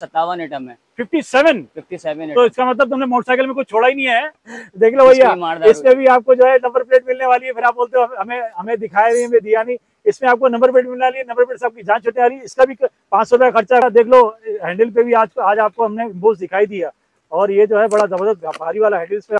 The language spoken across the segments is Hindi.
57 आइटम है। 57 तो इसका मतलब तुमने मोटरसाइकिल में कुछ छोड़ा ही नहीं है। देख लो भैया, इसमें भी आपको जो है नंबर प्लेट मिलने वाली है। फिर आप बोलते हो हमें दिखाया नहीं, हमें दिया नहीं। इसमें आपको नंबर प्लेट मिलने वाली है, नंबर प्लेट सबकी जांच होती आ रही है। इसका भी 500 रुपया खर्चा। देख लो हैंडल पे भी आज आपको हमने इम्बोस दिखाई दिया। और ये जो है बड़ा जबरदस्त भारी वाला हैंडल पे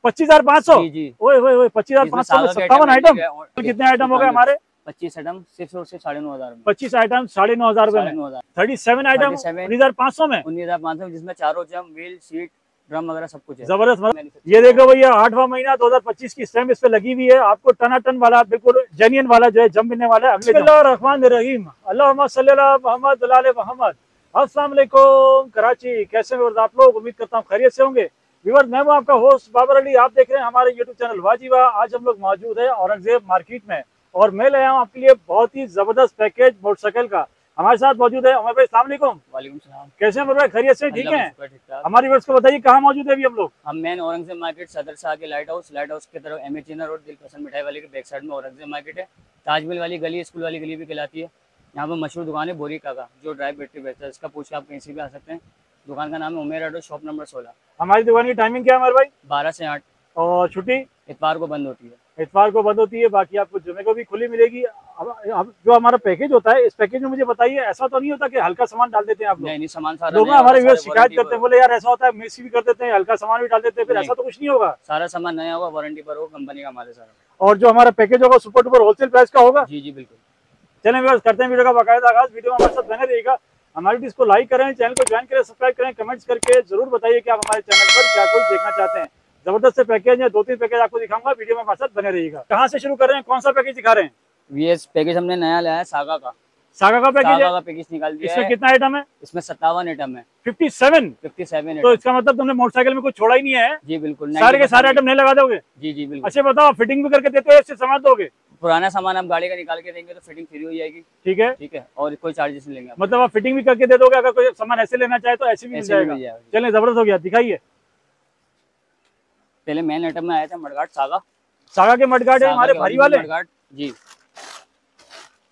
25,500। ओए 25,500 में 57 आइटम। कितने आइटम हो गए हमारे? 25 आइटम सिर्फ और सिर्फ 9,500 में। 25 आइटम 9,500 रुपए में 37 आइटम 19,500 में। 19,500 जिसमें चारों जम, व्हील, सीट, ड्रम वगैरह सब कुछ है। जबरदस्त। ये देखो भैया 8वां महीना 2025 की स्टैम्प इस पे लगी हुई है। आपको टनाटन वाला बिल्कुल जेन्युइन वाला जो है जम मिलने वाला है। बिस्मिल्लाहिर्रहमानिर्रहीम, अल्लाहुम्मा सल्ली अला मुहम्मद व आले मुहम्मद। अस्सलाम वालेकुम कराची, कैसे हैं आप लोग? उम्मीद करता हूँ खैरियत से होंगे। व्यूअर्स, मैं हूँ आपका होस्ट बाबर अली। आप देख रहे हैं हमारे यूट्यूब चैनल वाजिबा। आज हम लोग मौजूद है औरंगजेब मार्केट में और मैं लाया हूँ आपके लिए बहुत ही जबरदस्त पैकेज मोटरसाइकिल का। हमारे साथ मौजूद है उमर भाई। अस्सलाम वालेकुम। वालेकुम सलाम। कैसे हैं उमर भाई? खैरियत से? ठीक है। हमारी व्यूअर्स को बताइए कहाँ मौजूद है अभी हम लोग? हम मेन औरंगजेब मार्केट सदर से आगे लाइट हाउस की तरफ एम ए रोड दिल पसंद मिठाई वाले के बैक साइड में औरंगजेब मार्केट है। ताजमहल वाली गली, स्कूल वाली गली भी कहलाती है। यहाँ पर मशहूर दुकान है बोरी काका, जो ड्राई बैटरी बेचता है। इसका पूछ के आप कहीं से भी आ सकते हैं। दुकान का नाम है उमेर ऑटो, शॉप नंबर 16। हमारी दुकान की टाइमिंग क्या है हमारे भाई? 12 से 8 और छुट्टी इतवार को बंद होती है। इतवार को बंद होती है, बाकी आपको जुमे को भी खुली मिलेगी। अब जो हमारा पैकेज होता है, इस पैकेज में मुझे बताइए, ऐसा तो नहीं होता कि हल्का सामान डाल देते हैं आप लोग? नहीं, सामान सारा लोग हमारे व्यूअर्स शिकायत करते हैं, बोले यार ऐसा होता है मिक्स भी कर देते हैं, हल्का सामान भी डाल देते हैं। फिर ऐसा तो कुछ नहीं होगा? सारा सामान नया होगा, वारंटी पर होगा, कंपनी का माल है सारा। और जो हमारा पैकेज होगा सुपर डुपर होलसेल प्राइस का होगा? जी बिल्कुल। चलें व्यूअर्स, करते हैं वीडियो का बाकायदा आगाज। वीडियो में हमारे साथ बने रहिएगा। हमारी डिश को लाइक करें, चैनल को ज्वाइन करें, सब्सक्राइब करें, कमेंट्स करके जरूर बताइए कि आप हमारे चैनल पर क्या कुछ देखना चाहते हैं। जबरदस्त से पैकेज है, 2-3 पैकेज आपको दिखाऊंगा। वीडियो में हमारे साथ बने रहिएगा। कहाँ से शुरू कर रहे हैं, कौन सा पैकेज दिखा रहे हैं? ये पैकेज हमने नया लाया है, सागा का पैकेज निकाल दिया है। इसमें कितना आइटम है? इसमें 57 आइटम है। 57 तो इसका मतलब तुमने मोटरसाइकिल में कुछ छोड़ा ही नहीं है। जी बिल्कुल। सारे के सारे आइटम नहीं लगा दोगे? जी बिल्कुल। अच्छा बताओ, फिटिंग भी करके देते हो, इससे सामान दोगे? पुराना सामान आप गाड़ी का निकाल के देंगे तो फिटिंग फ्री हो जाएगी। ठीक है। और कोई चार्जेस नहीं लेंगे। मतलब आप फिटिंग भी करके दे दोगे? अगर कोई सामान ऐसे लेना चाहे तो ऐसे भी मिल जाएगा। चलिए, जबरदस्त हो गया, दिखाइए। पहले मेन आइटम में आया था मडगार्ड सागा के मडगार्ड है हमारे भारी वाले। जी,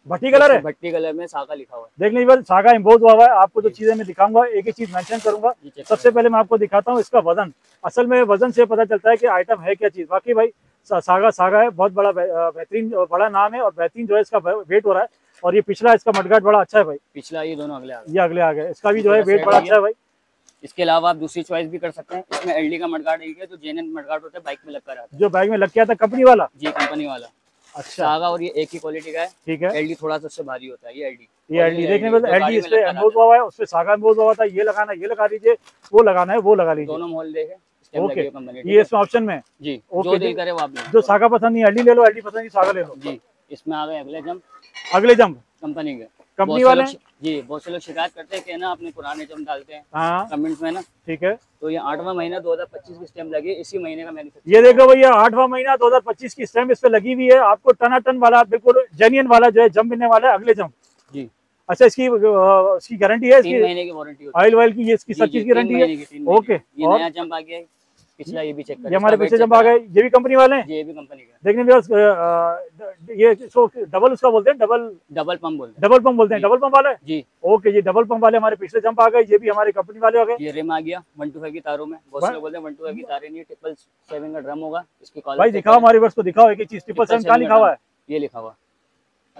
भट्टी कलर है, भट्टी कलर में सागा लिखा हुआ है। देख लीजिए सागा इम्पोज हुआ है। आपको जो चीजें मैं दिखाऊंगा, एक एक चीज मेंशन करूंगा। सबसे पहले मैं आपको दिखाता हूँ इसका वजन। असल में वजन से पता चलता है कि आइटम है क्या चीज। बाकी भाई सागा है, बहुत बड़ा बेहतरीन बड़ा नाम है और बेहतरीन जो है इसका वेट हो रहा है। और ये पिछला इसका मडगार्ड बड़ा अच्छा है भाई। पिछला ये दोनों अगले आ गए। इसका भी जो है वेट बड़ा अच्छा है भाई। इसके अलावा आप दूसरी चॉइस भी कर सकते हैं। इसमें एलडी का मडगार्ड है, जो जेन्युइन मडगार्ड होता है, बाइक में लगकर आता है। जो बाइक में लग के आता है, कंपनी वाला? जी, कंपनी वाला। अच्छा। सागा और ये एक ही क्वालिटी का है। ठीक है। एलडी थोड़ा सा उससे भारी होता है। ये एलडी देखने में एलडी इस पे एम्बोज हुआ है, उस पे सागा एम्बोज हुआ था। ये लगाना, ये लगा लीजिए, वो लगाना है, वो लगा लीजिए। दोनों मॉडल देखे। ओके, ये इसमें ऑप्शन में जी। जो दिल करे वो आप जो सागा पसंद नहीं एलडी ले लो, एलडी पसंद नहीं सागा ले लो। जी, इसमें आ गए अगले जंप कंपनी के, कंपनी वाले। जी, बहुत से लोग शिकायत करते हैं कि ना अपने पुराने जंप डालते हैं कमेंट्स में ना। ठीक है। तो ये 8वां महीना 2025 की स्टैम्प लगी, इसी महीने का मैन्युफैक्चर। ये देखो भैया 8वां महीना 2025 की स्टैम्प इस पे लगी हुई है। आपको टनाटन वाला बिल्कुल जेन्युइन वाला जो है जंप मिलने वाला है, अगले जंप। जी। अच्छा, इसकी गारंटी है? 3 महीने की वारंटी होती है। ऑयल वायल की ये इसकी सब चीज की गारंटी है। ओके। ये नया जंप आ गया है, पिछला ये भी चेक करें। ये हमारे पीछे जंप आ गए, ये भी कंपनी वाले हैं। ये भी कंपनी का। देखने में ये डबल उसका बोलते हैं, डबल पंप बोलते हैं। डबल पंप वाले जी। ओके, ये डबल पंप वाले हमारे पिछले जंप आ गए। ये भी हमारे कंपनी वाले हो गए। ये रिम आ गया 125 की तारों में। बहुत से लोग बोलते हैं 125 की तारें नहीं, 777 का ड्रम होगा। इसकी भाई दिखाओ, हमारे वर्ष को दिखाओ, एक ही चीज। 777 कहाँ लिखा हुआ है? ये लिखा हुआ,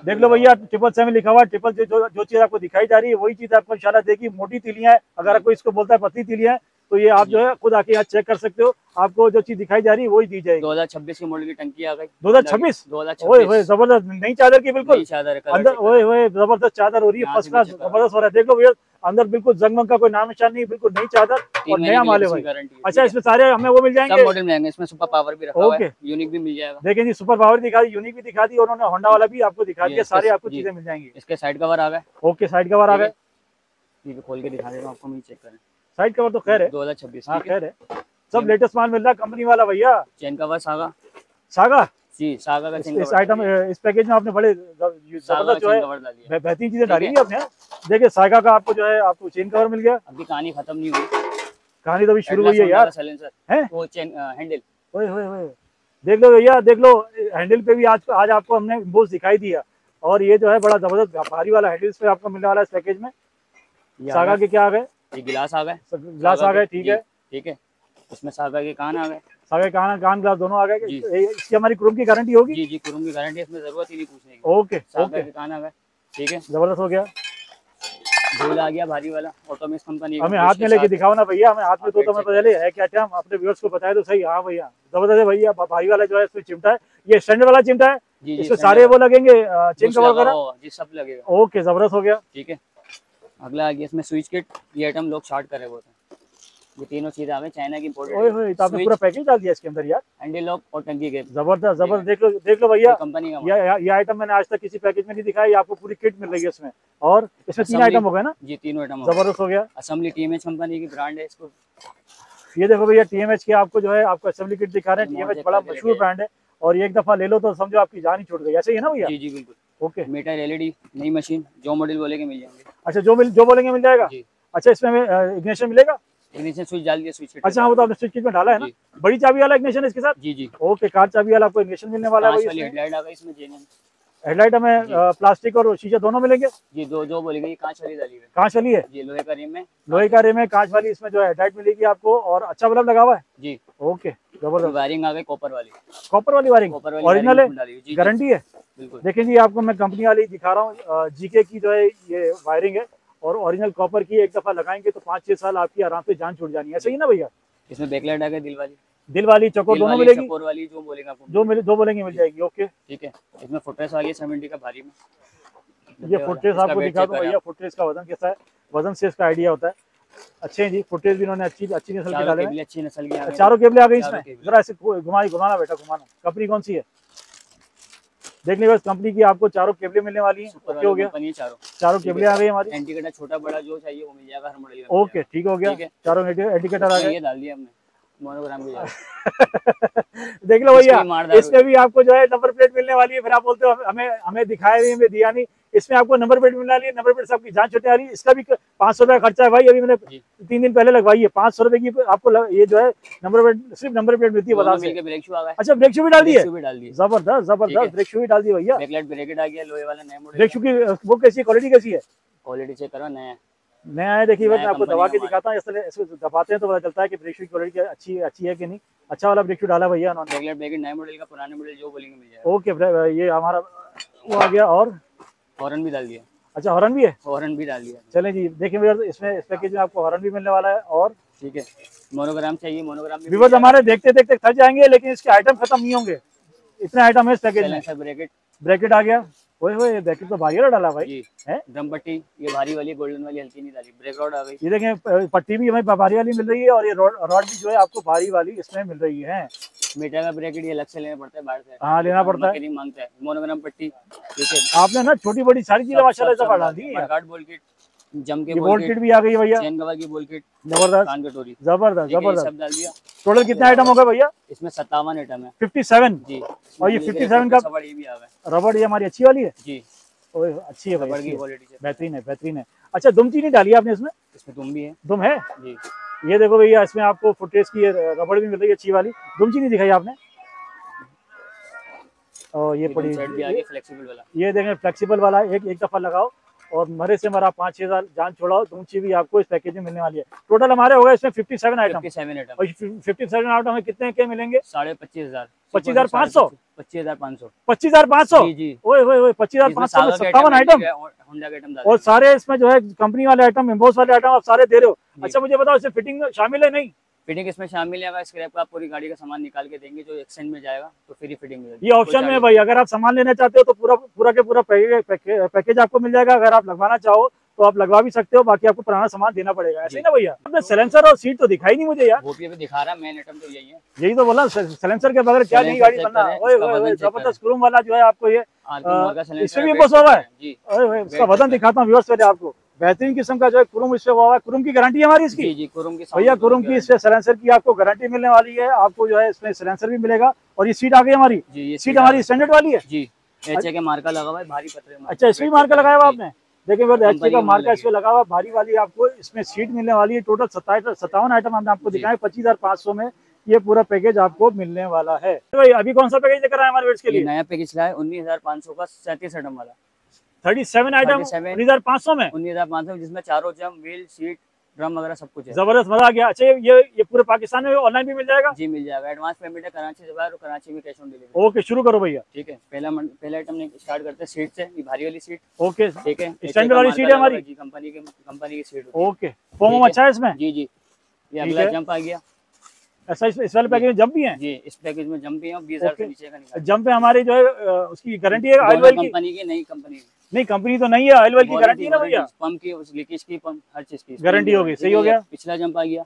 देख लो भैया, 777 लिखा हुआ है। ट्रिपल जो चीज आपको दिखाई जा रही है वही चीज आपको इंशाल्लाह देगी। मोटी तीलियां है, अगर कोई इसको बोलता है पतली तीलियां, तो ये आप जो है खुद आके यहाँ चेक कर सकते हो। आपको जो चीज दिखाई जा रही है वही दी जाएगी। 2026 की मॉडल की टंकी आ गई। 2026 जबरदस्त नई चादर की, बिल्कुल चादर अंदर ओए जबरदस्त चादर हो रही है, फर्स्ट क्लास जबरदस्त हो रहा है। देख लो भैया, अंदर बिल्कुल जंगमंग का कोई नाम निशान नहीं, बिल्कुल नई चादर और नया माल है भाई। अच्छा, इसमें सारे हमें वो मिल जाएंगे, सब मॉडल मिलेंगे। इसमें सुपर पावर भी रखा हुआ है, यूनिक भी मिल जाएगा। देखें जी, सुपर पावर दिखा दी, यूनिक भी दिखा दी, उन्होंने होंडा वाला भी आपको दिखा दिया। सारे आपको चीजें मिल जाएंगी। इसके साइड कवर आ गए। ओके, साइड कवर आ गए। ये खोल के दिखा देगा आपको, चेक करें। साइड कवर तो खैर है 2026। हाँ खैर है, सब लेटेस्ट माल मिल रहा है कंपनी वाला भैया। चेन कवर सागा जी, सागा का चेन इस आइटम इस पैकेज में आपने बड़े जबरदस्त जो है बेहतरीन चीजें डाली है आपने। देखिए सागा का आपको जो है आपको चेन कवर मिल गया। अभी कहानी खत्म नहीं हुई, कहानी तो अभी शुरू हुई है यार। है वो चेन हैंडल, ओए देख लो भैया, देख लो हैंडल पे भी आज आपको हमने इम्बोस दिखाई दिया। और ये जो है बड़ा जबरदस्त भारी वाला हैंडल पे आपको मिलने वाला है इस पैकेज में। सागा के क्या आ गए? ये गिलास आ गए, ग्लास आ गए, ठीक है। ठीक है। इसमें सागा के कान आ गए, सागे कान ग्लास दोनों आ गए। जी। इसकी हमारी क्रोम की गारंटी होगी? जी जी, क्रोम की गारंटी है, इसमें जरूरत ही नहीं पूछने की। ओके सागा ओके, के कान आ गए, ठीक है। जबरदस्त हो गया। ढोल आ गया भारी वाला, ऑटोमिक्स कंपनी का। हमें हाथ में लेके दिखाओ ना भैया, हमें हाथ में, तो पेट हमें चेक पता चले है क्या क्या, हम अपने व्यूअर्स को बताए तो सही। हाँ भैया जबरदस्त है भैया, भाई वाला जो है इसमें चिमटा है, ये स्टैंडर्ड वाला चिमटा है। जी जी, इसमें सारे वो लगेंगे चेन बुश कवर लगा वगैरह? हुआ होगा जी, सब लगेगा। ओके, जबरदस्त हो गया। ठीक है। अगला आ गया इसमें स्विच किट, ये आइटम लोग शार्ट करे हुए थे। ये तीनों चीजें आ गई, चाइना की ओए इम्पोर्टेड होए, तो आपने पूरा पैकेज डाल दिया इसके अंदर यार। हैंडल लॉक और टंकी के। जबरदस्त जबरदस्त, देख लो भैया, कंपनी का ये आइटम मैंने आज तक किसी पैकेज में नहीं दिखाया, ये आपको पूरी किट मिल रही है इसमें। और इसमें 3 आइटम हो गए ना? जी, तीनों आइटम। जबरदस्त हो गया। असेंबली टीएमएच कंपनी की ब्रांड है इसको। ये देखो भैया, टीएमएच की आपको जो है आपको असेंबली किट दिखा रहे हैं। टीएमएच बड़ा मशहूर ब्रांड है, और ये एक दफा ले लो तो समझो आपकी जान ही छूट गई, ऐसे ही है ना भैया? जी जी बिल्कुल। ओके, मीटर एलईडी नई मशीन, जो मॉडल बोलेंगे मिल जाएंगे। अच्छा, जो बोलेंगे मिल जाएगा। जी। अच्छा, इसमें इग्निशन मिलेगा? इग्निशन स्विच डाल दिया, स्विच। अच्छा, वो तो आपने स्विच किट में डाला है ना? बड़ी चाबी वाला इग्निशन इसके साथ? जी जी। ओके, कार चाबी वाला आपको इग्निशन मिलने वाला है। हेडलाइट आ गई इसमें, जेन्युइन हेडलाइट हमें प्लास्टिक और शीशे दोनों मिलेंगे? जी, दो जो बोलेंगे। ये कांच वाली डाली है। कांच वाली है? ये लोहे का रिम है। लोहे का रिम है, कांच वाली, इसमें जो है हेडलाइट मिलेगी आपको, और अच्छा बल्ब लगा हुआ है। जी। ओके, जबरदस्त। वायरिंग आ गई कॉपर वाली। कॉपर वाली वायरिंग ओरिजिनल है, गारंटी है? बिल्कुल। देखिए जी, आपको मैं कंपनी वाली दिखा रहा हूँ, जीके की जो है ये वायरिंग है, और ओरिजिनल कॉपर की। एक दफा लगाएंगे तो 5-6 साल आपकी आराम से जान छूट जानी है, सही ना भैया? इसमें बैकलाइट आ गई, दिल वाली चकोर दोनों मिलेगी? चकोर वाली जो बोलेंगे आपको, दो बोलेंगे मिल जाएगी। ओके, ठीक है। इसमें फुटरेस आ गई 70 का भारी में। ये फुटरेस आपको दिखा दो भैया, फुटरेस का वजन कैसा है, वजन से इसका आइडिया होता है। अच्छे हैं जी, फुटरेस भी इन्होंने अच्छी नस्ल के डाले हैं। अच्छी नस्ल की। चारों केबलें आ गई इसमें? जरा ऐसे घुमाना बेटा, घुमाना। कंपनी कौन सी है देखने बस, कंपनी की आपको चारों केबलें मिलने वाली हैं। ओके हो गया, चारों केबलें आ गई हमारी। इंडिकेटर छोटा बड़ा जो चाहिए वो मिल जाएगा हर मॉडल में। ओके, ठीक हो गया, चारों इंडिकेटर आ गए। ये डाल दिया हमने मोनोग्राम भी। देख लो भैया, इसमें भी आपको जो है नंबर प्लेट मिलने वाली है। फिर आप बोलते हो हमें दिखाया नहीं, हमें दिया नहीं। इसमें आपको नंबर प्लेट मिलने वाली है, नंबर प्लेट से आपकी जान छूटने वाली है। इसका भी 500 रुपये खर्चा है भाई, अभी मैंने 3 दिन पहले लगवाई है। 500 रुपए की आपको ये जो है नंबर प्लेट, सिर्फ नंबर प्लेट मिलती है बाजार से। अच्छा, ब्रेक शू भी डाल दी है? जबरदस्त जबरदस्त, ब्रेक शू भी डाल दी भैया। ब्रेकेट आ गया लोहे वाला, नया मॉडल। ब्रेक शू की वो कैसी क्वालिटी कैसी है? क्वालिटी चेक करो, नया है। देखिए मैं आपको दबा के दिखाता हूँ, इसको दबाते हैं तो पता चलता है कि ब्रेक शू की क्वालिटी अच्छी है कि नहीं। अच्छा वाला ब्रेक शू डाला भैया उन्होंने। ब्रेकेट नया मॉडल का, पुराने मॉडल जो बोलेंगे मिल जाएगा। ओके, ये हमारा वो आ गया। और हॉर्न भी डाल दिया। अच्छा, हॉर्न भी है? हॉर्न भी डाल दिया। चलें जी, देखिए भैया, इसमें इस पैकेज में आपको हॉर्न भी मिलने वाला है। और ठीक है, मोनोग्राम चाहिए, मोनोग्राम भी। व्यूअर्स हमारे देखते देखते थक जाएंगे, लेकिन इसके आइटम खत्म नहीं होंगे, इतने आइटम है इस पैकेज में। ब्रैकेट आ गया। ओए ब्रैकेट तो भारी वाला डाला भाई है। ड्रम पट्टी ये भारी वाली, गोल्डन वाली, हल्की नहीं डाली। ब्रेक रॉड आ गई। ये देखें, पट्टी भी हमें भारी वाली मिल रही है, और ये रॉड भी जो है आपको भारी वाली इसमें मिल रही है। मीटर का ब्रैकेट ये अलग से लेना पड़ता है बाहर से। हाँ, लेना पड़ता है, मांगता है। मोनोग्राम पट्टी, ठीक है। आपने ना छोटी बड़ी सारी चीजें माशाल्लाह डाल दी है। बोल किट, जम के बोल किट भी आ गई भैया, चैन कवर की बोल किट, जबरदस्त कान कटोरी, जबरदस्त जबरदस्त, सब डाल दिया। टोटल कितने आइटम होगा भैया? इसमें 57 आइटम है। 57 जी। और ये 57 का ये भी आ गया। रबड़, ये हमारी अच्छी वाली है जी। ओए अच्छी है भाई, रबड़ की क्वालिटी से बेहतरीन है, बेहतरीन है। अच्छा, दुमची नहीं डाली आपने इसमें? इसमें दुम भी है। दुम है जी। ये देखो भैया, इसमें आपको फुटरेस की रबड़ भी मिल रही है अच्छी वाली। दुमची नहीं दिखाई आपने? और ये पड़ी, फ्लेक्सिबल वाला, ये देखें फ्लेक्सिबल वाला, एक दफा लगाओ और मरे से मरा 5-6 साल जान छोड़ाओ। दुमची भी आपको इस पैकेज में मिलने वाली है। टोटल हमारे होगा इसमें 57 आइटम। और 57 आइटम हमें कितने के मिलेंगे? 25,500। 25,500 25,500 25,500 जी। ओए 25,500 में 57 आइटम, और सारे इसमें जो है कंपनी वाले आइटम, एम्बोस वाले आइटम आप सारे दे रहे हो। अच्छा, मुझे बताओ इसमें फिटिंग शामिल है? नहीं, फिटिंग इसमें शामिल है। स्क्रैप का आप पूरी गाड़ी का सामान निकाल के देंगे, जो एक्सचेंज में जाएगा तो फ्री फिटिंग मिलेगी। ये ऑप्शन में है भाई, अगर आप सामान लेना चाहते हो तो पूरा के पूरा पैकेज आपको मिल जाएगा। अगर आप लगवाना चाहो तो आप लगवा भी सकते हो, बाकी आपको पुराना सामान देना पड़ेगा, ऐसे ही ना भैया? आपने साइलेंसर और सीट तो दिखाई नहीं मुझे यार। वो भी अभी दिखा रहा है, मेन आइटम तो यही है। यही तो बोला, साइलेंसर के बगैर क्या नई गाड़ी बनना है। जबरदस्त क्रोम वाला जो है आपको, ये इसमें भी बस हुआ है। इसका वजन दिखाता हूँ व्यूअर्स पहले आपको। बेहतरीन किस्म का जो है क्रोम इससे हुआ है। क्रोम की गारंटी है हमारी इसकी भैया, क्रोम की इससे साइलेंसर की आपको गारंटी मिलने वाली है। आपको जो है इसमें साइलेंसर भी मिलेगा। और ये सीट आ गई हमारी, सीट हमारी स्टैंडर्ड वाली है जी। एचए का मार्का लगा हुआ है, भारी पत्रे। अच्छा, इसमें मार्का लगाया हुआ आपने? देखिए एचए का मार्का इसमें लगा हुआ, भारी वाली आपको इसमें सीट मिलने वाली है। टोटल 57 आइटम हमने आपको दिखाए। 25,500 में ये पूरा पैकेज आपको मिलने वाला है। भाई अभी कौन सा पैकेज लेकर आए हमारे व्यूअर्स के लिए? नया पैकेज लाया 19,500 का, 37 आइटम वाला। 37 आइटम 19,500 में, 19,500 जिसमें चारों जम, व्हील, सीट, ड्रम वगैरह सब कुछ है। जबरदस्त, मजा आ गया। अच्छा ये पूरे पाकिस्तान में ऑनलाइन भी मिल जाएगा? जी मिल जाएगा। एडवांस पेमेंट है कराची से बाहर और कराची में कैश ऑन डिलीवरी। ओके, शुरू करो भैया। ठीक है, पहला आइटम स्टार्ट करते हैं सीट से। ये भारी वाली सीट। ओके, ठीक है, स्टैंडर्ड वाली सीट है हमारी जी, कंपनी की सीट। ओके, फोम अच्छा है इसमें? जी जी। ये अगला जंप आ गया। ऐसा इस वाले पैकेज में जंप भी है? जी, इस पैकेज में जंप भी है। 20,000 से नीचे का नहीं। जंप पे हमारी जो है उसकी गारंटी है ऑयल वेल की? कंपनी की नहीं, कंपनी नहीं, कंपनी तो नहीं है, ऑयल वेल की गारंटी है ना भैया? पंप की, उस लीकेज की, पंप हर चीज की गारंटी होगी। सही हो गया। पिछला जंप आ गया।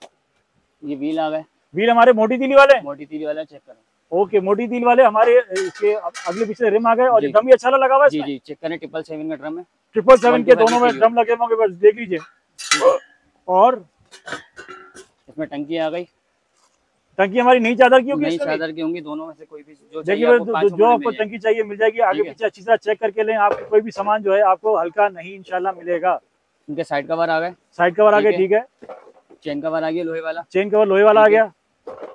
ये व्हील आ गए। व्हील हमारे मोटी तीली वाले? मोटी तीली वाला चेक करो। ओके, मोटी तील वाले हमारे इसके अगले पिछले रिम आ गए। और ये ड्रम भी अच्छा लगा हुआ है? जी जी, चेक करें। 777 का ड्रम है। 777 के दोनों में ड्रम लगे होंगे, बस देख लीजिए। और इसमें टंकी आ गई। टंकी हमारी नई चादर की होगी? नई चादर की होंगी दोनों में से कोई भी जो देखिए, जो आपको टंकी चाहिए मिल जाएगी। आगे पीछे अच्छी तरह चेक करके लें। आपको कोई भी सामान जो है आपको हल्का नहीं इंशाल्लाह मिलेगा। इनके साइड कवर आ गए। साइड कवर आ गए, ठीक है। चेन कवर आ गया लोहे वाला। चेन कवर लोहे वाला आ गया।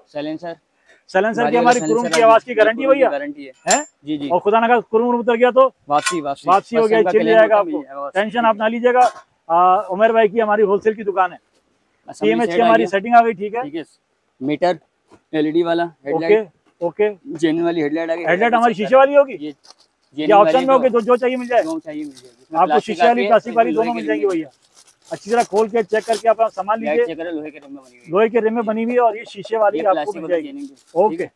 साइलेंसर की हमारी कुरुम की आवाज की गारंटी भैया? गारंटी है जी जी। और खुदा ना खास्ता कुरुम उतर गया तो वापसी हो गया, चल जाएगा आपको, टेंशन आप ना लीजिएगा। उमर भाई की हमारी होलसेल की दुकान है। TMH की हमारी सेटिंग आ गई, ठीक है। मीटर LED वाला हेडलाइट। ओके, जेन्युइन वाली हेडलाइट आ गई। हेडलाइट हमारी शीशे वाली होगी? ये ऑप्शन में होगी, जो चाहिए मिल जाए। आपको शीशे वाली, प्लास्टिक वाली दोनों मिल जाएंगी भैया। अच्छी तरह खोल के चेक करके आप सामान लीजिए। लोहे के रिम में बनी हुई है और ये शीशे वाली आपको मिल जाएगी। ओके,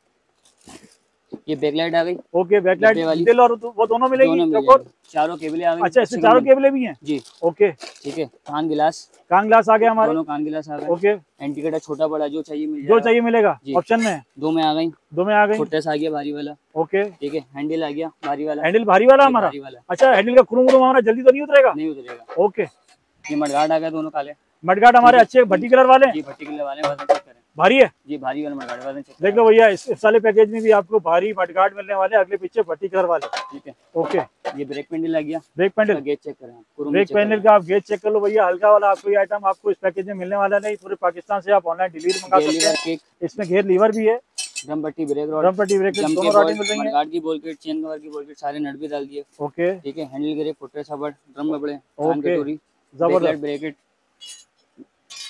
ये बैकलाइट आ गई। ओके, बैकलाइट दिल और वो दोनों मिलेगी। चारों केबलें आ गई। अच्छा, इसमें चारों केबलें भी हैं जी? ओके, ठीक है। कान गिलास आ गया हमारे। दोनों कान गिलास आ गए। ओके, इंडिकेटर छोटा बड़ा जो चाहिए मिल जाएगा। जो चाहिए मिलेगा ऑप्शन में। दो में आ गई। फुटरेस्ट आ गया भारी वाला। ओके, ठीक है। हैंडल आ गया भारी वाला। हैंडल भारी वाला हमारा? अच्छा, हैंडल का कुरुम हमारा जल्दी तो नहीं उतरेगा? नहीं उतरेगा। ओके, ये मडगार्ड आ गया दोनों काले। मडगार्ड हमारे अच्छे भट्टी कलर वाले? जी, भट्टी कलर वाले। वजन चेक करें। भारी है जी, भारी वाला मडगार्ड। वजन चेक देख लो भैया। इस वाले पैकेज में भी आपको भारी मडगार्ड मिलने वाले, अगले पीछे भट्टी कलर वाले। ठीक है। ओके, ये ब्रेक पैनल आ गया। ब्रेक पैनल, गेज चेक करें। ब्रेक पैनल का आप गेज चेक कर लो भैया। हल्का वाला आपको ये आइटम आपको इस पैकेज में मिलने वाला नहीं। पूरे पाकिस्तान से आप ऑनलाइन डिलीवरी मंगा सकते हैं। इसमें घेर लीवर भी है। ड्रम पट्टी, ब्रेक रॉड, ड्रम पट्टी, ब्रेक दोनों रॉड मिल रही है। मडगार्ड की बोल किट, चेन कवर की बोल किट, सारे नट भी डाल दिए। ओके, ठीक है। हैंडल ग्रिप, फुटरेस्ट रबड़, ड्रम रबड़े, ओके, जबरदस्त ब्रेकेट।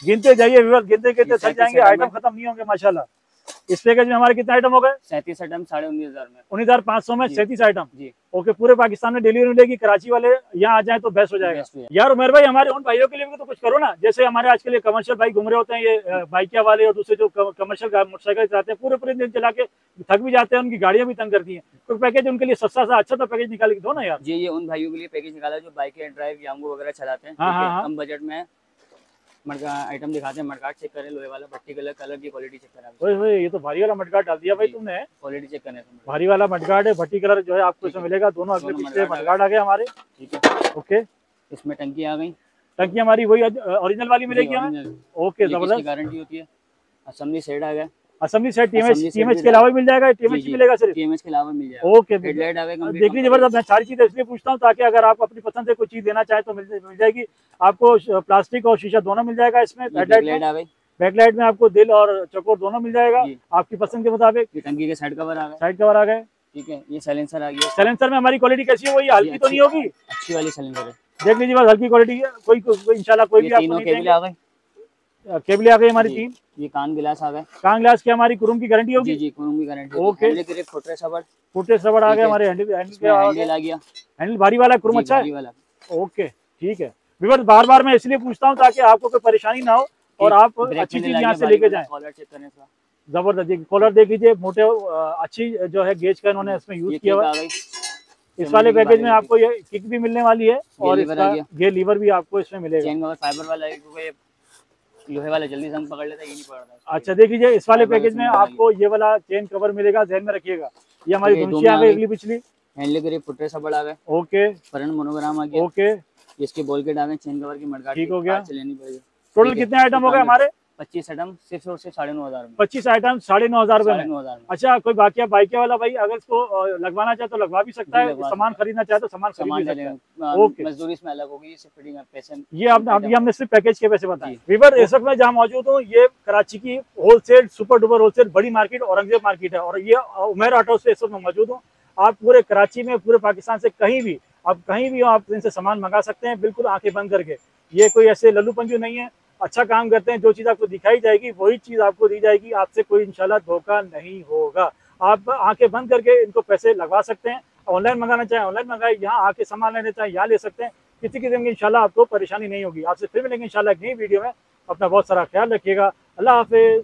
गिनते जाइए व्यूअर, गिनते थक जाएंगे, आइटम खत्म नहीं होंगे माशाल्लाह। इस पैकेज में हमारे कितने आइटम हो गए? 37 आइटम 19,500 में। 19,500 में 37 आइटम जी। ओके, पूरे पाकिस्तान में डिलीवरी मिलेगी। कराची वाले यहाँ आ जाए तो बेस्ट हो जाएगा यार। उमर भाई, हमारे उन भाइयों के लिए भी तो कुछ करो ना। जैसे हमारे आज के लिए कमर्शियल बाइक घूम रहे होते हैं, ये बाइकिया वाले और दूसरे जो कमर्शियल मोटरसाइकिल चलाते हैं, पूरे दिन चला के थक भी जाते हैं, उनकी गाड़ियां भी तंग करती हैं। कोई पैकेज उनके लिए सस्ता सा अच्छा सा पैकेज निकाल के दो ना यार। जी, ये उन भाइयों के लिए पैकेज निकाला जो बाइक ड्राइव यांगो वगैरह चलाते हैं। कम बजट में आइटम दिखाते हैं। मडगार्ड चेक करें लोहे वाला, भट्टी कलर की क्वालिटी चेक करें। ओए ये तो भारी वाला मडगार्ड डाल दिया भाई तुमने। क्वालिटी चेक करें। भारी वाला मडगार्ड है, भट्टी कलर जो है आपको इसमें मिलेगा। दोनों अगले पिछले मडगार्ड आ गए हमारे। ठीक है। ओके, इसमें टंकी आ गई। टंकी हमारी वही ओरिजिनल वाली मिलेगी हमें। ओके, जबरदस्त गारंटी होती है। असेंबली सेट आ गया। असेंबली सेट TMH के अलावा मिल जाएगा? TMH मिलेगा सिर्फ? TMH के अलावा मिल जाएगा। ओके, हेडलाइट आ गए। देख लीजिए जबरदस्त। मैं सारी चीजें इसलिए पूछता हूँ ताकि अगर आप अपनी पसंद से कोई चीज देना चाहे तो मिल जाएगी आपको। प्लास्टिक और शीशा दोनों मिल जाएगा इसमें। हेडलाइट आ गई। बैकलाइट में आपको दिल और चकोर दोनों मिल जाएगा आपकी पसंद के मुताबिक। टंकी के साइड कवर आ गए। साइड कवर आ गए। ठीक है। ये साइलेंसर आ गया। साइलेंसर में हमारी क्वालिटी कैसी है? वही हल्की तो नहीं होगी? अच्छी वाली साइलेंसर है। देख लीजिए बस, हल्की क्वालिटी है। कोई इंशाल्लाह कोई भी आपको तीनों केबल आ गई। केबल आ गई हमारी 3। ये कान गिलास आ गए। कान गिलास की हमारी कुरुम की गारंटी होगी? जी, कुरुम की गारंटी। ओके, फुटरेस्ट रबड़ आ गया हमारे। हैंडल आ गया। हैंडल भारी वाला, कुरुम अच्छा है। ओके, ठीक है। व्यूअर्स, बार मैं इसलिए पूछता हूँ ताकि आपको कोई परेशानी ना हो और आप अच्छी चीज यहाँ से लेके जाएं। जबरदस्त। कॉलर देख लीजिए, मोटे अच्छी जो है गेज का इन्होंने इसमें यूज किया हुआ है। इस वाले पैकेज में आपको ये किक भी मिलने वाली है और इसका गेयर लीवर भी आपको इसमें मिलेगा। चेन कवर फाइबर वाला है, क्योंकि लोहे वाला जल्दी जंग पकड़ लेता है, ये नहीं पकड़ता। अच्छा, देख लीजिए इस वाले पैकेज में आपको ये वाला चेन कवर मिलेगा, ध्यान में रखिएगा। ये हमारी दुमची आ गई अगली पिछली। हैंडल ग्रिप, फुटरेस्ट रबड़ आ गए। ओके, फ्रंट मोनोग्राम आ गया। ओके, इसके बॉल के डाले, चेन कवर की मडगार्ड ठीक हो गया। लेनी पड़ेगी। टोटल कितने आइटम हो गए हमारे? 25 आइटम सिर्फ और सिर्फ 9,500 में। 25 आइटम 9,500 रुपए में। अच्छा, कोई बाकी बाइक वाला भाई अगर इसको लगवाना चाहे तो लगवा भी सकता है, सामान खरीदना चाहे तो सामान खरीद सकता है। ओके, मजदूरी इसमें अलग होगी, ये सिर्फ फिटिंग पैसे। ये हमने सिर्फ पैकेज के पैसे बताए। वीवर, इस वक्त मैं जहाँ मौजूद हूँ ये कराची की होलसेल सुपर डुपर होलसेल बड़ी मार्केट औरंगजेब मार्केट है और ये उमर ऑटो से इस वक्त मैं मौजूद हूँ। आप पूरे कराची में, पूरे पाकिस्तान से कहीं भी हो आप इनसे सामान मंगा सकते हैं बिल्कुल आंखें बंद करके। ये कोई ऐसे लल्लू पंजू नहीं है। अच्छा काम करते हैं, जो चीज़ आपको दिखाई जाएगी वही चीज़ आपको दी जाएगी, आपसे कोई इंशाल्लाह धोखा नहीं होगा। आप आंखें बंद करके इनको पैसे लगवा सकते हैं, ऑनलाइन मंगाना चाहें ऑनलाइन मंगाए, यहाँ आके सामान लेने चाहें यहाँ ले सकते हैं, किसी किस्म की इंशाल्लाह आपको परेशानी नहीं होगी। आपसे फिर मिलेंगे इंशाल्लाह एक नई वीडियो में, अपना बहुत सारा ख्याल रखिएगा। अल्लाह हाफिज़।